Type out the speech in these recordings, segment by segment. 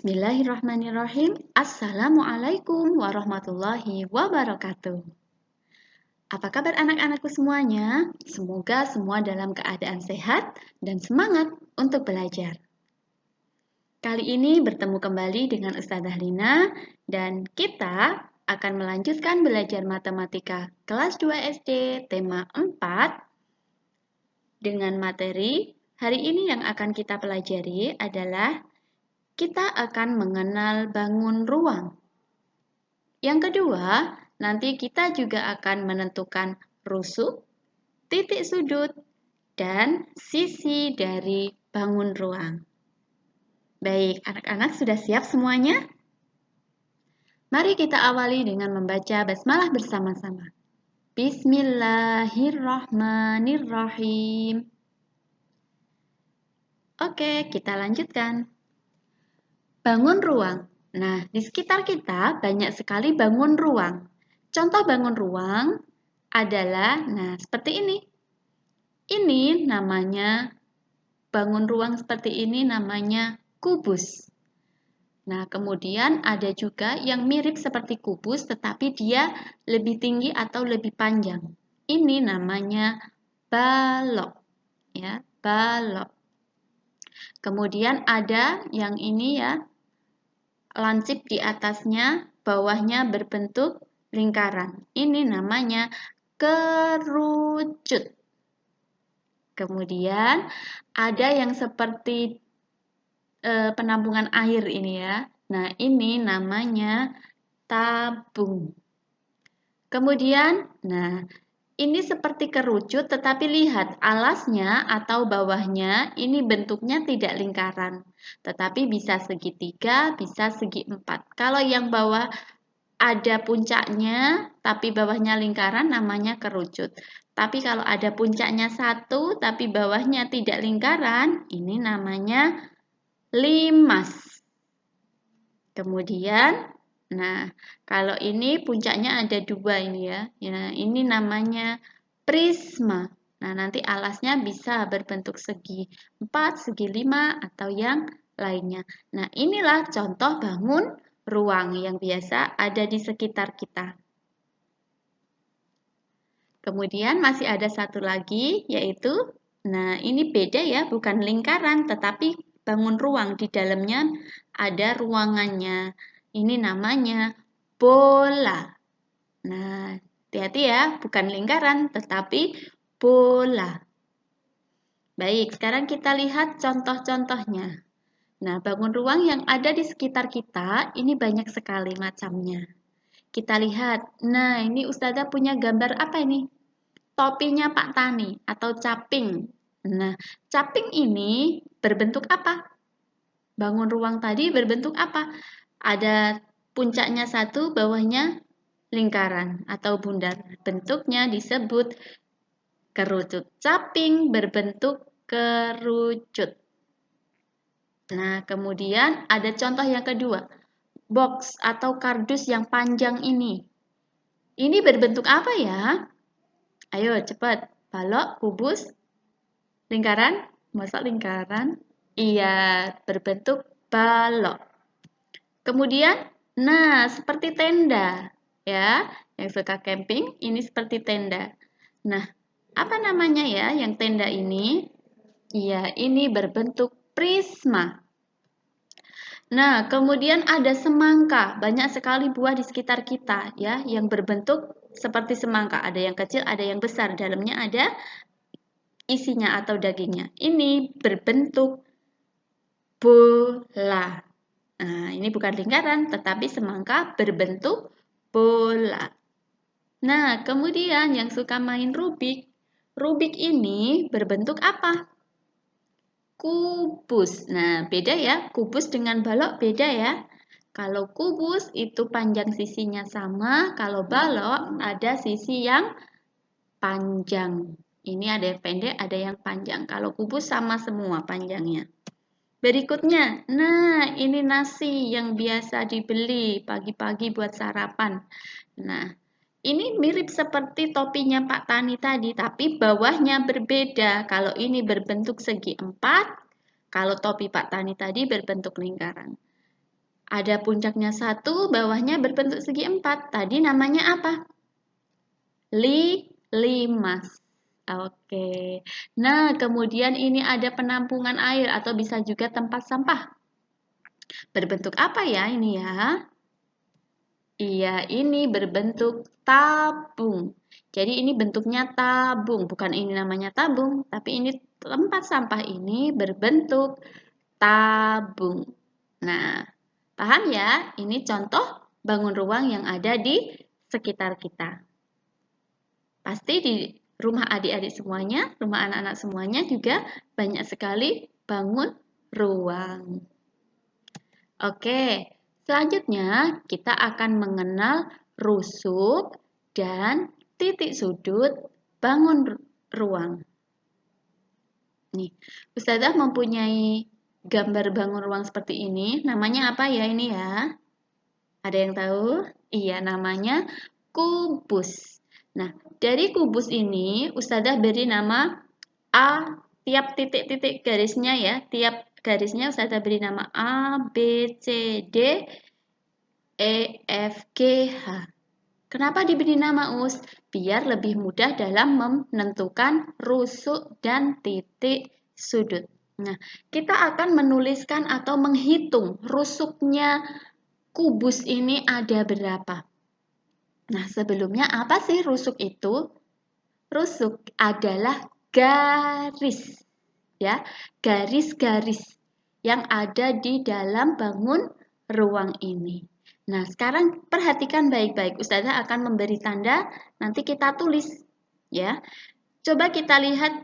Bismillahirrahmanirrahim. Assalamualaikum warahmatullahi wabarakatuh. Apa kabar anak-anakku semuanya? Semoga semua dalam keadaan sehat dan semangat untuk belajar. Kali ini bertemu kembali dengan Ustazah Lina dan kita akan melanjutkan belajar matematika kelas 2 SD tema 4 dengan materi hari ini yang akan kita pelajari adalah kita akan mengenal bangun ruang. Yang kedua, nanti kita juga akan menentukan rusuk, titik sudut, dan sisi dari bangun ruang. Baik, anak-anak sudah siap semuanya? Mari kita awali dengan membaca basmalah bersama-sama. Bismillahirrahmanirrahim. Oke, kita lanjutkan. Bangun ruang. Nah, di sekitar kita banyak sekali bangun ruang. Contoh bangun ruang adalah, seperti ini. Ini namanya, bangun ruang seperti ini namanya kubus. Nah, kemudian ada juga yang mirip seperti kubus, tetapi dia lebih tinggi atau lebih panjang. Ini namanya balok. Ya, balok. Kemudian ada yang ini ya, lancip di atasnya, bawahnya berbentuk lingkaran. Ini namanya kerucut. Kemudian ada yang seperti penampungan air ini ya. Nah, ini namanya tabung. Kemudian, ini seperti kerucut, tetapi lihat alasnya atau bawahnya ini bentuknya tidak lingkaran, tetapi bisa segitiga, bisa segi empat. Kalau yang bawah ada puncaknya, tapi bawahnya lingkaran, namanya kerucut. Tapi kalau ada puncaknya satu, tapi bawahnya tidak lingkaran, ini namanya limas. Kemudian, kalau ini puncaknya ada dua ini ya. Ini namanya prisma. Nah, nanti alasnya bisa berbentuk segi 4, segi 5, atau yang lainnya. Nah, inilah contoh bangun ruang yang biasa ada di sekitar kita. Kemudian masih ada satu lagi, yaitu, ini beda ya, bukan lingkaran, tetapi bangun ruang. Di dalamnya ada ruangannya. Ini namanya bola. Nah, hati-hati ya, bukan lingkaran, tetapi bola. Baik, sekarang kita lihat contoh-contohnya. Nah, bangun ruang yang ada di sekitar kita, ini banyak sekali macamnya. Kita lihat, ini Ustazah punya gambar apa ini? Topinya Pak Tani atau caping. Nah, caping ini berbentuk apa? Bangun ruang tadi berbentuk apa? Ada puncaknya satu, bawahnya lingkaran atau bundar. Bentuknya disebut kerucut. Caping berbentuk kerucut. Nah, kemudian ada contoh yang kedua. Box atau kardus yang panjang ini. Ini berbentuk apa ya? Ayo cepat. Balok, kubus, lingkaran? Masa lingkaran? Iya, berbentuk balok. Kemudian, seperti tenda. Ya, yang suka camping, ini seperti tenda. Nah, apa namanya ya yang tenda ini? Iya, ini berbentuk prisma. Nah, kemudian ada semangka. Banyak sekali buah di sekitar kita ya yang berbentuk seperti semangka. Ada yang kecil, ada yang besar. Dalamnya ada isinya atau dagingnya. Ini berbentuk bola. Nah, ini bukan lingkaran, tetapi semangka berbentuk bola. Nah, kemudian yang suka main Rubik. Rubik ini berbentuk apa? Kubus. Nah, beda ya. Kubus dengan balok beda ya. Kalau kubus itu panjang sisinya sama, kalau balok ada sisi yang panjang. Ini ada yang pendek, ada yang panjang. Kalau kubus sama semua panjangnya. Berikutnya, ini nasi yang biasa dibeli pagi-pagi buat sarapan. Nah, ini mirip seperti topinya Pak Tani tadi, tapi bawahnya berbeda. Kalau ini berbentuk segi 4, kalau topi Pak Tani tadi berbentuk lingkaran. Ada puncaknya 1, bawahnya berbentuk segi 4. Tadi namanya apa? Limas. Oke. Nah, kemudian ini ada penampungan air atau bisa juga tempat sampah. Berbentuk apa ya ini ya? Iya, ini berbentuk tabung. Jadi ini bentuknya tabung, bukan ini namanya tabung, tapi ini tempat sampah ini berbentuk tabung. Nah, paham ya? Ini contoh bangun ruang yang ada di sekitar kita. Pasti di rumah adik-adik semuanya, rumah anak-anak semuanya juga banyak sekali bangun ruang. Oke, selanjutnya kita akan mengenal rusuk dan titik sudut bangun ruang. Nih, Ustazah mempunyai gambar bangun ruang seperti ini. Namanya apa ya ini ya? Ada yang tahu? Iya, namanya kubus. Nah, dari kubus ini Ustazah beri nama A, tiap titik-titik garisnya ya, tiap garisnya Ustazah beri nama A, B, C, D, E, F, G, H. Kenapa diberi nama US? Biar lebih mudah dalam menentukan rusuk dan titik sudut. Nah, kita akan menuliskan atau menghitung rusuknya kubus ini ada berapa. Nah, sebelumnya apa sih rusuk itu? Rusuk adalah garis, ya, garis-garis yang ada di dalam bangun ruang ini. Nah, sekarang perhatikan baik-baik. Ustazah akan memberi tanda, nanti kita tulis, ya. Coba kita lihat.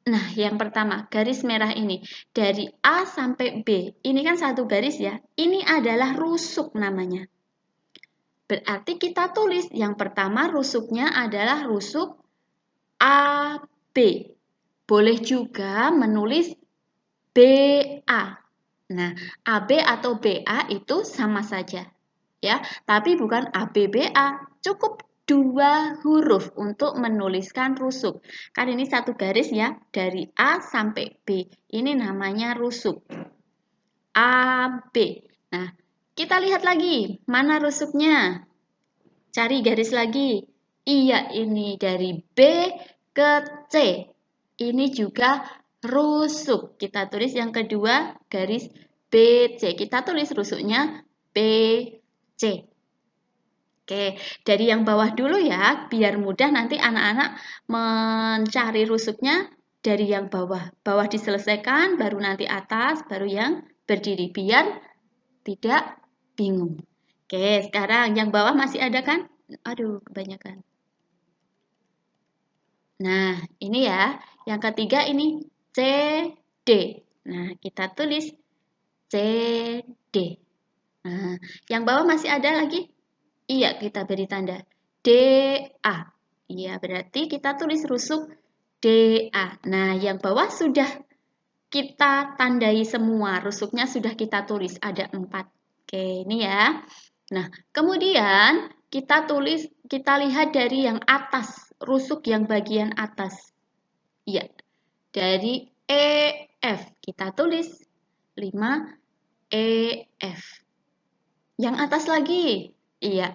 Nah, yang pertama, garis merah ini. Dari A sampai B. Ini kan satu garis ya. Ini adalah rusuk namanya. Berarti kita tulis. Yang pertama rusuknya adalah rusuk AB. Boleh juga menulis BA. Nah, AB atau BA itu sama saja. Ya, tapi bukan ABBA. Cukup 2 huruf untuk menuliskan rusuk. Kan ini satu garis ya, dari A sampai B. Ini namanya rusuk. AB. Nah, kita lihat lagi, mana rusuknya? Cari garis lagi. Iya, ini dari B ke C. Ini juga rusuk. Kita tulis yang kedua, garis BC. Kita tulis rusuknya BC. Oke, dari yang bawah dulu ya, biar mudah nanti anak-anak mencari rusuknya dari yang bawah. Bawah diselesaikan, baru nanti atas, baru yang berdiri. Biar tidak bingung. Oke, sekarang yang bawah masih ada kan? Aduh, kebanyakan. Nah, ini ya. Yang ketiga ini CD. Nah, kita tulis CD. Nah, yang bawah masih ada lagi? Iya, kita beri tanda. DA. Iya, berarti kita tulis rusuk DA. Nah, yang bawah sudah kita tandai semua. Rusuknya sudah kita tulis. Ada 4. Oke, ini ya. Nah, kemudian kita lihat dari yang atas. Rusuk yang bagian atas. Iya, dari EF. Kita tulis 5 EF. Yang atas lagi. Iya,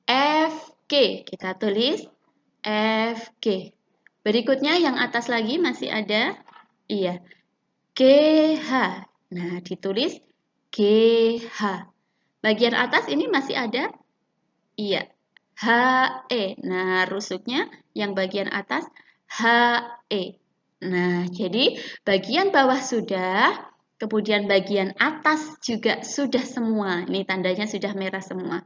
FG. Kita tulis FG. Berikutnya yang atas lagi masih ada. Iya, GH. Nah, ditulis GH. Bagian atas ini masih ada. Iya, HE. Nah, rusuknya yang bagian atas HE. Nah, jadi bagian bawah sudah, kemudian bagian atas juga sudah semua. Ini tandanya sudah merah semua.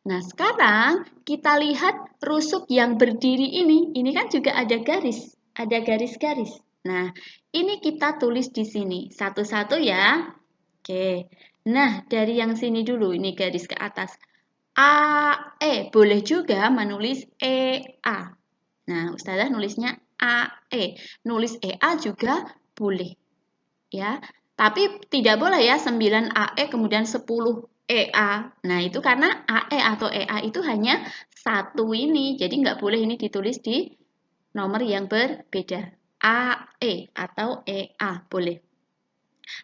Nah, sekarang kita lihat rusuk yang berdiri ini. Ini kan juga ada garis, ada garis-garis. Nah, ini kita tulis di sini satu-satu ya. Oke. Nah, dari yang sini dulu, ini garis ke atas. AE, boleh juga menulis EA. Nah, Ustazah nulisnya AE. Nulis EA juga boleh. Ya, tapi tidak boleh ya 9 AE kemudian 10 EA. Nah, itu karena AE atau EA itu hanya satu ini. Jadi nggak boleh ini ditulis di nomor yang berbeda. AE atau EA boleh.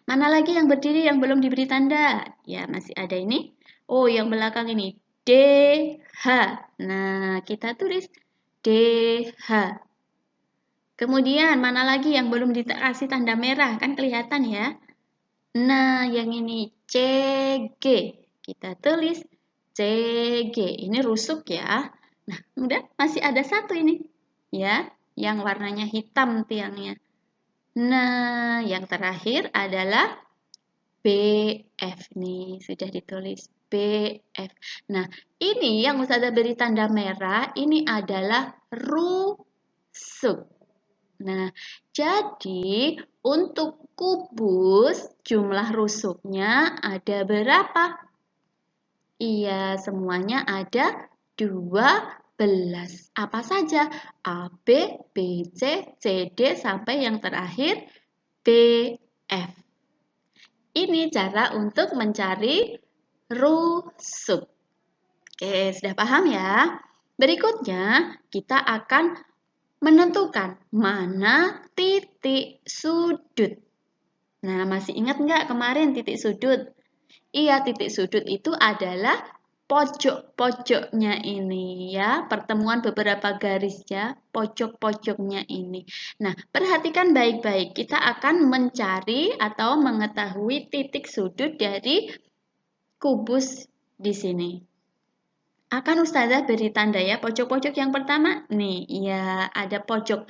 Mana lagi yang berdiri yang belum diberi tanda? Ya, masih ada ini. Oh, yang belakang ini. DH. Nah, kita tulis DH. Kemudian, mana lagi yang belum dikasih tanda merah? Kan kelihatan ya. Nah, yang ini CG. Kita tulis CG. Ini rusuk ya. Nah, kemudian masih ada satu ini. Ya, yang warnanya hitam tiangnya. Nah, yang terakhir adalah BF nih, sudah ditulis BF. Nah, ini yang Ustazah beri tanda merah, ini adalah rusuk. Nah, jadi untuk kubus jumlah rusuknya ada berapa? Iya, semuanya ada 12. Apa saja? A, B, C, D, sampai yang terakhir BF. Ini cara untuk mencari rusuk. Oke, sudah paham ya? Berikutnya, kita akan menentukan mana titik sudut. Nah, masih ingat nggak kemarin titik sudut? Iya, titik sudut itu adalah pojok-pojoknya ini ya, pertemuan beberapa garis ya, pojok-pojoknya ini. Nah, perhatikan baik-baik, kita akan mencari atau mengetahui titik sudut dari kubus di sini. Akan Ustazah beri tanda ya, pojok-pojok yang pertama, nih, ya ada pojok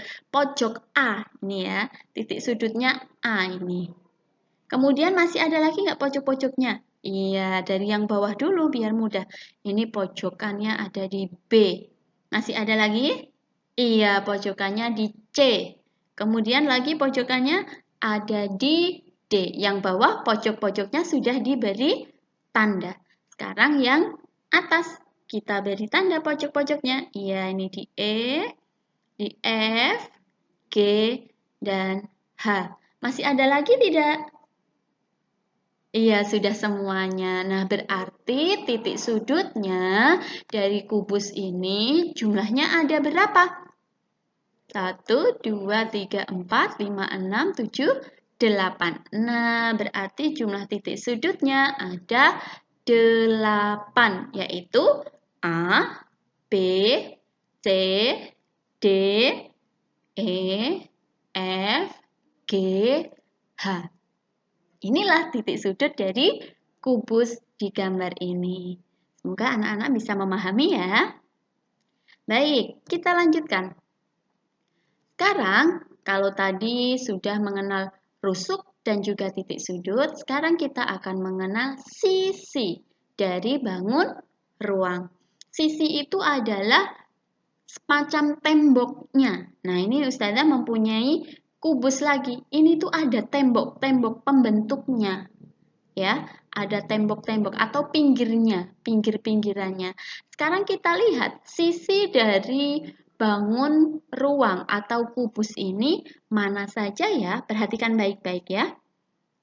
A, nih ya, titik sudutnya A ini. Kemudian masih ada lagi nggak pojok-pojoknya? Iya, dari yang bawah dulu biar mudah. Ini pojokannya ada di B. Masih ada lagi? Iya, pojokannya di C. Kemudian lagi pojokannya ada di D. Yang bawah pojok-pojoknya sudah diberi tanda. Sekarang yang atas kita beri tanda pojok-pojoknya. Iya, ini di E, di F, G, dan H. Masih ada lagi tidak? Iya, sudah semuanya. Nah, berarti titik sudutnya dari kubus ini jumlahnya ada berapa? 1, 2, 3, 4, 5, 6, 7, 8. Nah, berarti jumlah titik sudutnya ada 8, yaitu A, B, C, D, E, F, G, H. Inilah titik sudut dari kubus di gambar ini. Semoga anak-anak bisa memahami ya. Baik, kita lanjutkan. Sekarang, kalau tadi sudah mengenal rusuk dan juga titik sudut, sekarang kita akan mengenal sisi dari bangun ruang. Sisi itu adalah semacam temboknya. Nah, ini Ustazah mempunyai kubus lagi. Ini tuh ada tembok-tembok pembentuknya. Ya, ada tembok-tembok atau pinggir-pinggirannya. Sekarang kita lihat sisi dari bangun ruang atau kubus ini mana saja ya. Perhatikan baik-baik ya.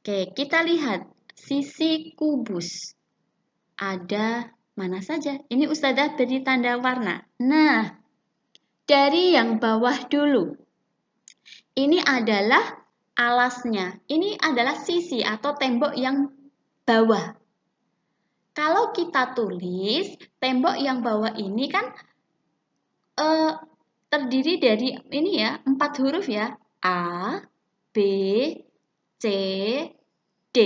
Oke, kita lihat sisi kubus. Ada mana saja? Ini Ustazah beri tanda warna. Nah, dari yang bawah dulu. Ini adalah alasnya. Ini adalah sisi atau tembok yang bawah. Kalau kita tulis, tembok yang bawah ini kan terdiri dari ini ya, 4 huruf ya. A, B, C, D.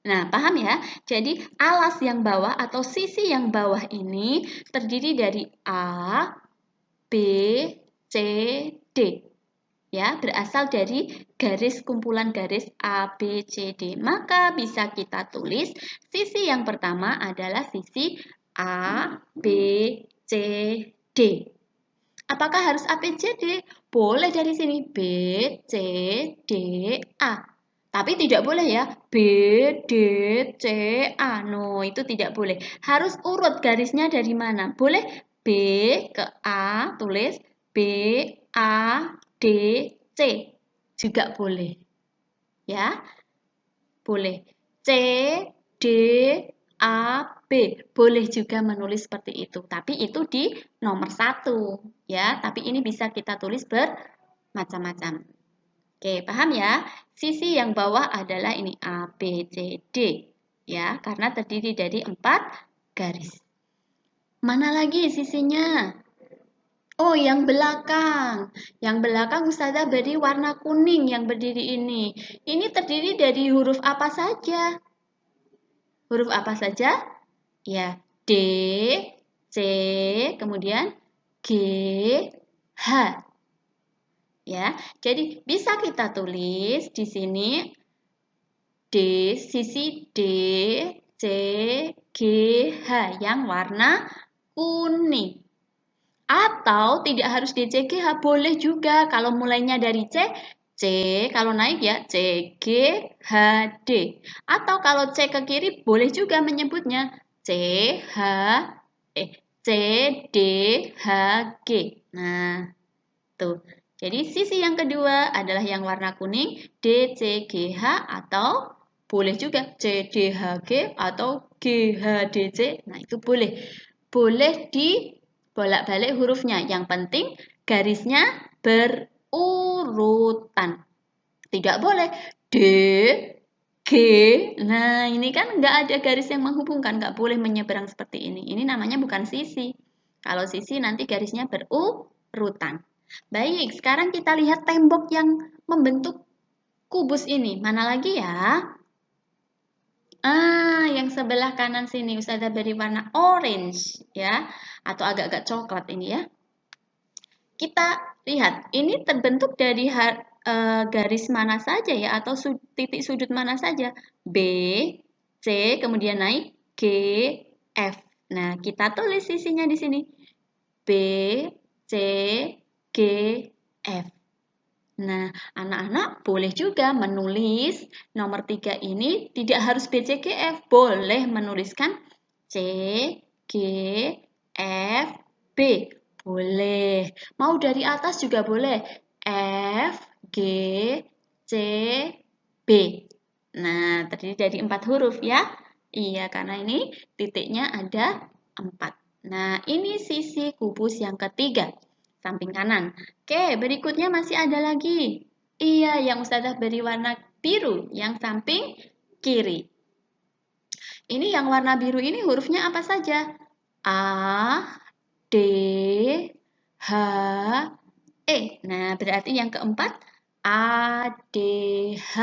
Nah, paham ya? Jadi, alas yang bawah atau sisi yang bawah ini terdiri dari A, B, C, D. Ya, berasal dari garis kumpulan garis A, B, C, D. Maka bisa kita tulis sisi yang pertama adalah sisi A, B, C, D. Apakah harus A, B, C, D? Boleh dari sini B, C, D, A. Tapi tidak boleh ya, B, D, C, A. No, itu tidak boleh. Harus urut garisnya dari mana? Boleh B ke A, tulis B, A, D, C. Juga boleh. Ya, boleh. C, D, A, B. Boleh juga menulis seperti itu. Tapi itu di nomor 1. Ya, tapi ini bisa kita tulis bermacam-macam. Oke, paham ya? Sisi yang bawah adalah ini A, B, C, D. Ya, karena terdiri dari 4 garis. Mana lagi sisinya? Oh, yang belakang. Yang belakang Ustazah beri warna kuning yang berdiri ini. Ini terdiri dari huruf apa saja? Huruf apa saja? Ya, D, C, kemudian G, H. Ya, jadi bisa kita tulis di sini D, sisi D, C, G, H yang warna kuning. Atau tidak harus D, C, G, H, boleh juga kalau mulainya dari C, C, kalau naik ya C, G, H, D. Atau kalau C ke kiri boleh juga menyebutnya C, H, C, D, H, G. Nah, tuh. Jadi sisi yang kedua adalah yang warna kuning D, C, G, H atau boleh juga C, D, H, G atau G, H, D, C. Nah, itu boleh. Boleh dibolak-balik hurufnya. Yang penting garisnya berurutan. Tidak boleh D, G. Nah, ini kan nggak ada garis yang menghubungkan. Nggak boleh menyeberang seperti ini. Ini namanya bukan sisi. Kalau sisi nanti garisnya berurutan. Baik, sekarang kita lihat tembok yang membentuk kubus ini. Mana lagi ya? Yang sebelah kanan sini Ustazah beri warna orange ya, atau agak-agak coklat ini ya. Kita lihat, ini terbentuk dari garis mana saja ya, atau titik sudut mana saja. B, C, kemudian naik G, F. Nah, kita tulis sisinya di sini. B, C, G, F. Nah, anak-anak boleh juga menulis nomor 3 ini tidak harus B, C, G, F. Boleh menuliskan C, G, F, B. Boleh. Mau dari atas juga boleh. F, G, C, B. Nah, terdiri dari 4 huruf ya. Iya, karena ini titiknya ada 4. Nah, ini sisi kubus yang ketiga, samping kanan. Oke, berikutnya masih ada lagi. Iya, yang Ustazah beri warna biru, yang samping kiri. Ini yang warna biru ini hurufnya apa saja? A, D, H, E. Nah, berarti yang keempat A, D, H,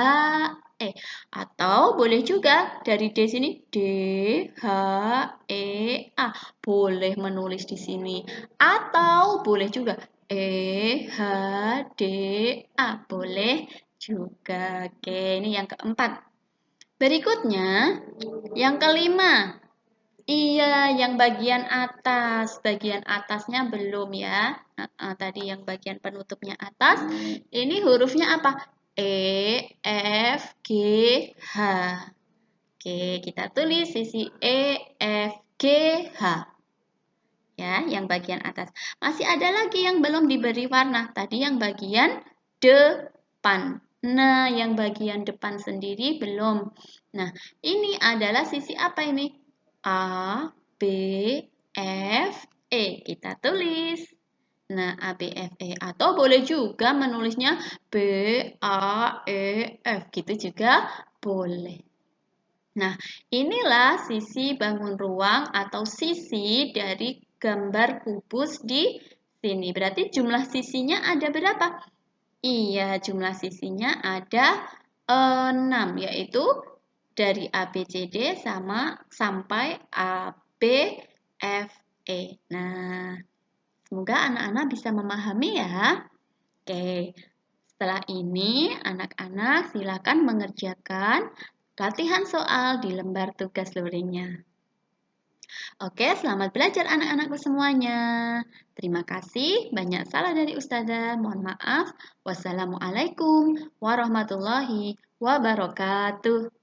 E. Atau boleh juga dari D sini D, H, E, A. Boleh menulis di sini. Atau boleh juga E, H, D, A. Boleh juga. Oke, ini yang keempat. Berikutnya, yang kelima. Iya, yang bagian atas. Bagian atasnya belum ya. Tadi yang bagian penutupnya atas. Ini hurufnya apa? E, F, G, H. Oke, kita tulis sisi E, F, G, H. Ya, yang bagian atas. Masih ada lagi yang belum diberi warna. Tadi yang bagian depan. Nah, yang bagian depan sendiri belum. Nah, ini adalah sisi apa ini? A, B, F, E. Kita tulis. Nah, A, B, F, E. Atau boleh juga menulisnya B, A, E, F. Gitu juga boleh. Nah, inilah sisi bangun ruang atau sisi dari gambar kubus di sini. Berarti jumlah sisinya ada berapa? Iya, jumlah sisinya ada 6, yaitu dari A, B, C, D sampai A, B, F, E. Nah, semoga anak-anak bisa memahami ya. Oke, setelah ini anak-anak silakan mengerjakan latihan soal di lembar tugas luringnya. Oke, selamat belajar anak-anakku semuanya. Terima kasih, banyak salah dari Ustazah. Mohon maaf. Wassalamualaikum warahmatullahi wabarakatuh.